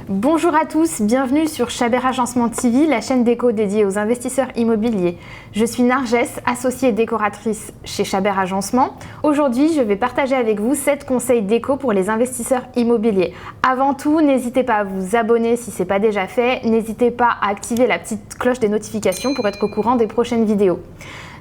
Bonjour à tous, bienvenue sur Chabert Agencement TV, la chaîne déco dédiée aux investisseurs immobiliers. Je suis Nargès, associée décoratrice chez Chabert Agencement. Aujourd'hui, je vais partager avec vous 7 conseils déco pour les investisseurs immobiliers. Avant tout, n'hésitez pas à vous abonner si ce n'est pas déjà fait. N'hésitez pas à activer la petite cloche des notifications pour être au courant des prochaines vidéos.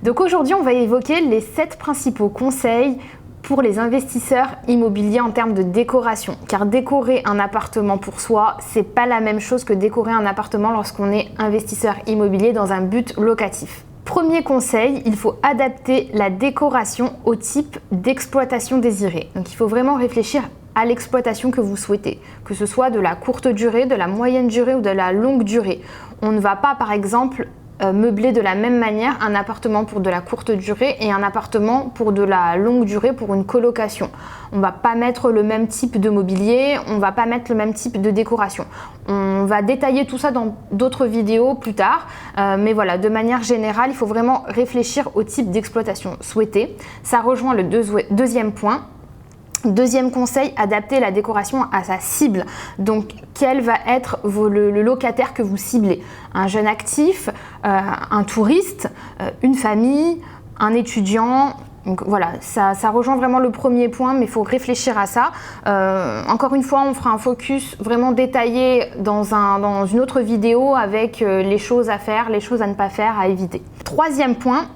Donc aujourd'hui, on va évoquer les 7 principaux conseils pour les investisseurs immobiliers en termes de décoration. Car décorer un appartement pour soi, c'est pas la même chose que décorer un appartement lorsqu'on est investisseur immobilier dans un but locatif. Premier conseil, il faut adapter la décoration au type d'exploitation désirée. Donc il faut vraiment réfléchir à l'exploitation que vous souhaitez, que ce soit de la courte durée, de la moyenne durée ou de la longue durée. On ne va pas par exemple meubler de la même manière un appartement pour de la courte durée et un appartement pour de la longue durée pour une colocation. On va pas mettre le même type de mobilier, on va pas mettre le même type de décoration. On va détailler tout ça dans d'autres vidéos plus tard, mais voilà, de manière générale, il faut vraiment réfléchir au type d'exploitation souhaité. Ça rejoint le deuxième point. Deuxième conseil, adapter la décoration à sa cible. Donc, quel va être le locataire que vous ciblez? Un jeune actif, un touriste, une famille, un étudiant. Donc voilà, ça rejoint vraiment le premier point, mais il faut réfléchir à ça. Encore une fois, on fera un focus vraiment détaillé dans une autre vidéo avec les choses à faire, les choses à ne pas faire, à éviter. Troisième point,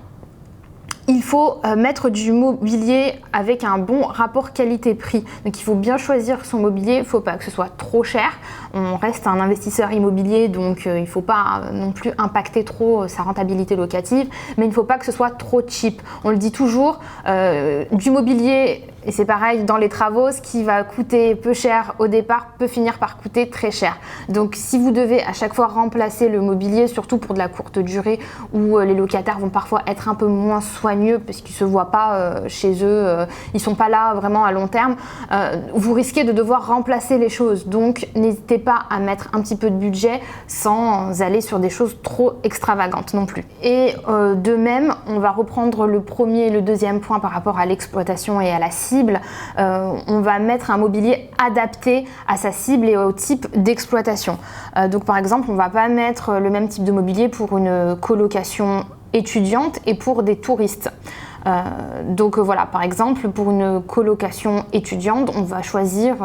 il faut mettre du mobilier avec un bon rapport qualité-prix. Donc il faut bien choisir son mobilier, il ne faut pas que ce soit trop cher. On reste un investisseur immobilier, donc il ne faut pas non plus impacter trop sa rentabilité locative, mais il ne faut pas que ce soit trop cheap. On le dit toujours, du mobilier, et c'est pareil dans les travaux, ce qui va coûter peu cher au départ peut finir par coûter très cher. Donc si vous devez à chaque fois remplacer le mobilier, surtout pour de la courte durée où les locataires vont parfois être un peu moins soigneux parce qu'ils ne se voient pas chez eux, ils ne sont pas là vraiment à long terme, vous risquez de devoir remplacer les choses. Donc n'hésitez pas à mettre un petit peu de budget sans aller sur des choses trop extravagantes non plus. Et de même, on va reprendre le premier et le deuxième point par rapport à l'exploitation et à la cible. On va mettre un mobilier adapté à sa cible et au type d'exploitation. Donc par exemple, on ne va pas mettre le même type de mobilier pour une colocation étudiante et pour des touristes. Donc voilà, par exemple, pour une colocation étudiante, on va choisir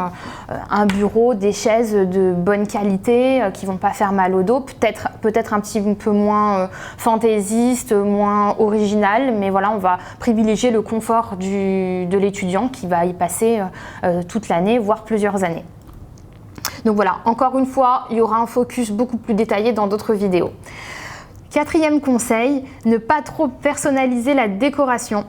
un bureau, des chaises de bonne qualité qui vont pas faire mal au dos, peut-être un petit peu moins fantaisiste, moins original, mais voilà, on va privilégier le confort de l'étudiant qui va y passer toute l'année, voire plusieurs années. Donc voilà, encore une fois, il y aura un focus beaucoup plus détaillé dans d'autres vidéos. Quatrième conseil, ne pas trop personnaliser la décoration.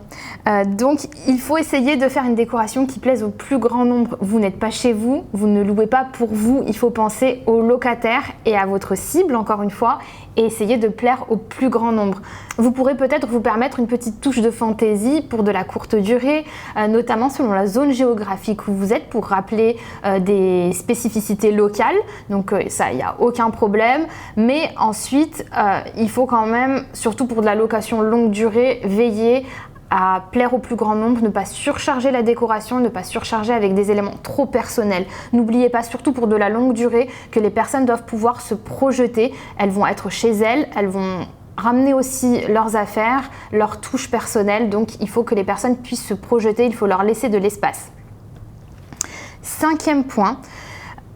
Donc il faut essayer de faire une décoration qui plaise au plus grand nombre. Vous n'êtes pas chez vous, vous ne louez pas pour vous, il faut penser aux locataires et à votre cible encore une fois et essayer de plaire au plus grand nombre. Vous pourrez peut-être vous permettre une petite touche de fantaisie pour de la courte durée, notamment selon la zone géographique où vous êtes pour rappeler des spécificités locales. Donc ça, il n'y a aucun problème. Mais ensuite, il faut quand même, surtout pour de la location longue durée, veiller à plaire au plus grand nombre, ne pas surcharger la décoration, ne pas surcharger avec des éléments trop personnels. N'oubliez pas, surtout pour de la longue durée, que les personnes doivent pouvoir se projeter. Elles vont être chez elles, elles vont ramener aussi leurs affaires, leurs touches personnelles. Donc il faut que les personnes puissent se projeter, il faut leur laisser de l'espace. Cinquième point,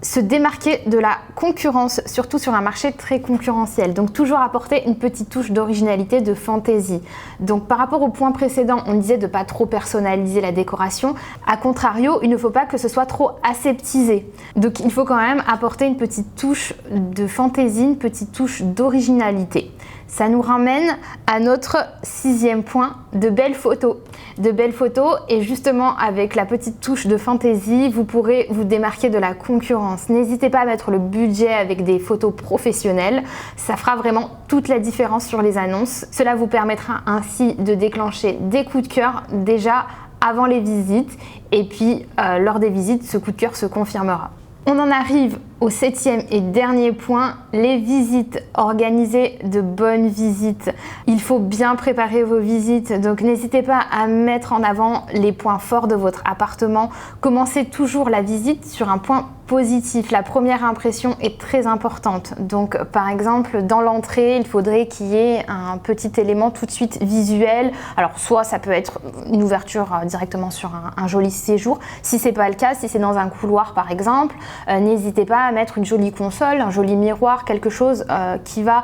se démarquer de la concurrence, surtout sur un marché très concurrentiel. Donc toujours apporter une petite touche d'originalité, de fantaisie. Donc par rapport au point précédent, on disait de ne pas trop personnaliser la décoration. A contrario, il ne faut pas que ce soit trop aseptisé. Donc il faut quand même apporter une petite touche de fantaisie, une petite touche d'originalité. Ça nous ramène à notre sixième point, de belles photos. De belles photos et justement avec la petite touche de fantaisie, vous pourrez vous démarquer de la concurrence. N'hésitez pas à mettre le budget avec des photos professionnelles, ça fera vraiment toute la différence sur les annonces. Cela vous permettra ainsi de déclencher des coups de cœur déjà avant les visites et puis lors des visites, ce coup de cœur se confirmera. On en arrive Au 7e et dernier point, les visites. Organisez de bonnes visites. Il faut bien préparer vos visites, donc n'hésitez pas à mettre en avant les points forts de votre appartement. Commencez toujours la visite sur un point positif. La première impression est très importante. Donc par exemple, dans l'entrée, il faudrait qu'il y ait un petit élément tout de suite visuel. Alors soit ça peut être une ouverture directement sur un joli séjour. Si c'est pas le cas, si c'est dans un couloir par exemple, n'hésitez pas à mettre une jolie console, un joli miroir, quelque chose qui va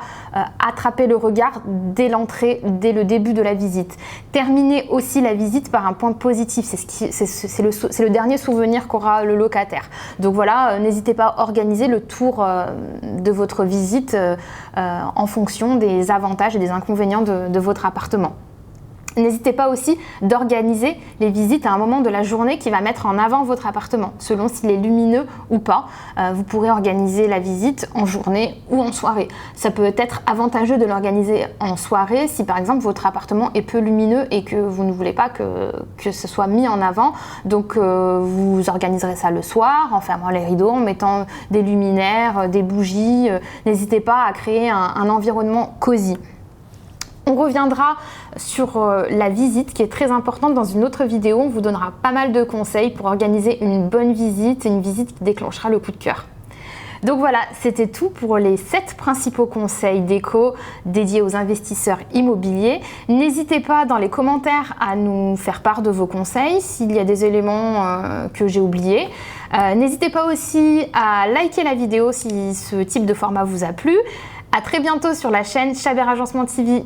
attraper le regard dès l'entrée, dès le début de la visite. Terminez aussi la visite par un point positif. C'est le dernier souvenir qu'aura le locataire. Donc voilà, n'hésitez pas à organiser le tour de votre visite en fonction des avantages et des inconvénients de votre appartement. N'hésitez pas aussi d'organiser les visites à un moment de la journée qui va mettre en avant votre appartement, selon s'il est lumineux ou pas. Vous pourrez organiser la visite en journée ou en soirée. Ça peut être avantageux de l'organiser en soirée si par exemple votre appartement est peu lumineux et que vous ne voulez pas que ce soit mis en avant. Donc vous organiserez ça le soir en fermant les rideaux, en mettant des luminaires, des bougies. N'hésitez pas à créer un environnement cosy. On reviendra sur la visite qui est très importante dans une autre vidéo. On vous donnera pas mal de conseils pour organiser une bonne visite et une visite qui déclenchera le coup de cœur. Donc voilà, c'était tout pour les 7 principaux conseils déco dédiés aux investisseurs immobiliers. N'hésitez pas dans les commentaires à nous faire part de vos conseils s'il y a des éléments que j'ai oubliés. N'hésitez pas aussi à liker la vidéo si ce type de format vous a plu. À très bientôt sur la chaîne Chabert Agencement TV.